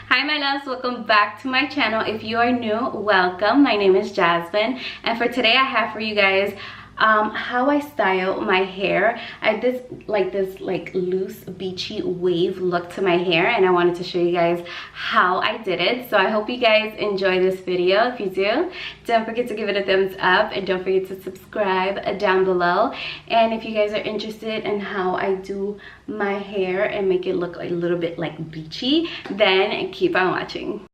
Hi my loves, welcome back to my channel. If you are new, welcome. My name is Jasmine, and for today I have for you guys how I style my hair. I did this loose beachy wave look to my hair, and I wanted to show you guys how I did it. So I hope you guys enjoy this video. If you do, don't forget to give it a thumbs up, and don't forget to subscribe down below. And if you guys are interested in how I do my hair and make it look a little bit like beachy, then keep on watching.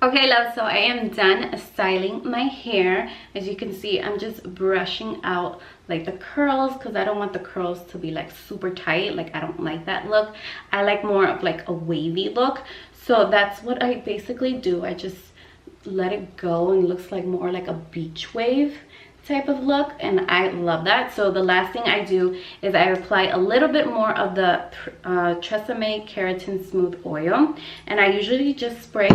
Okay, love, so I am done styling my hair. As you can see, I'm just brushing out like the curls because I don't want the curls to be like super tight. Like, I don't like that look. I like more of like a wavy look. So that's what I basically do. I just let it go and it looks like more like a beach wave type of look, and I love that. So the last thing I do is I apply a little bit more of the Tres'eme Keratin Smooth Oil, and I usually just spray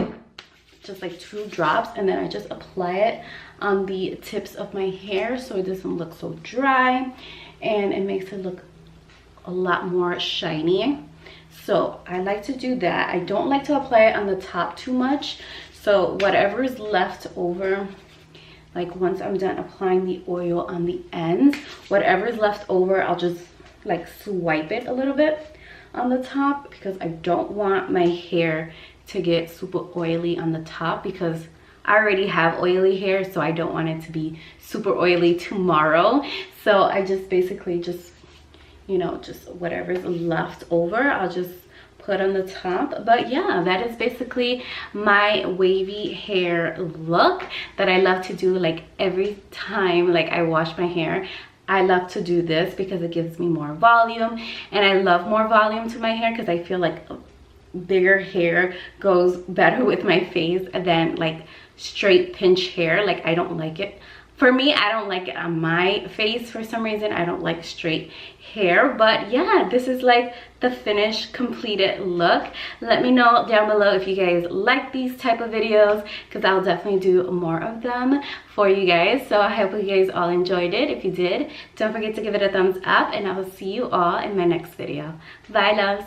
just like 2 drops, and then I just apply it on the tips of my hair so it doesn't look so dry, and it makes it look a lot more shiny. So I like to do that. I don't like to apply it on the top too much, so whatever is left over, like once I'm done applying the oil on the ends, whatever is left over, I'll just like swipe it a little bit on the top, because I don't want my hair to get super oily on the top, because I already have oily hair, so I don't want it to be super oily tomorrow. So I just basically just, you know, just whatever's left over, I'll just put on the top. But yeah, that is basically my wavy hair look that I love to do like every time like I wash my hair. I love to do this because it gives me more volume, and I love more volume to my hair because I feel like bigger hair goes better with my face than like straight pinch hair. Like, I don't like it. For me, I don't like it on my face for some reason. I don't like straight hair. But yeah, this is like the finished completed look. Let me know down below if you guys like these type of videos, because I'll definitely do more of them for you guys. So I hope you guys all enjoyed it. If you did, don't forget to give it a thumbs up, and I will see you all in my next video. Bye, loves.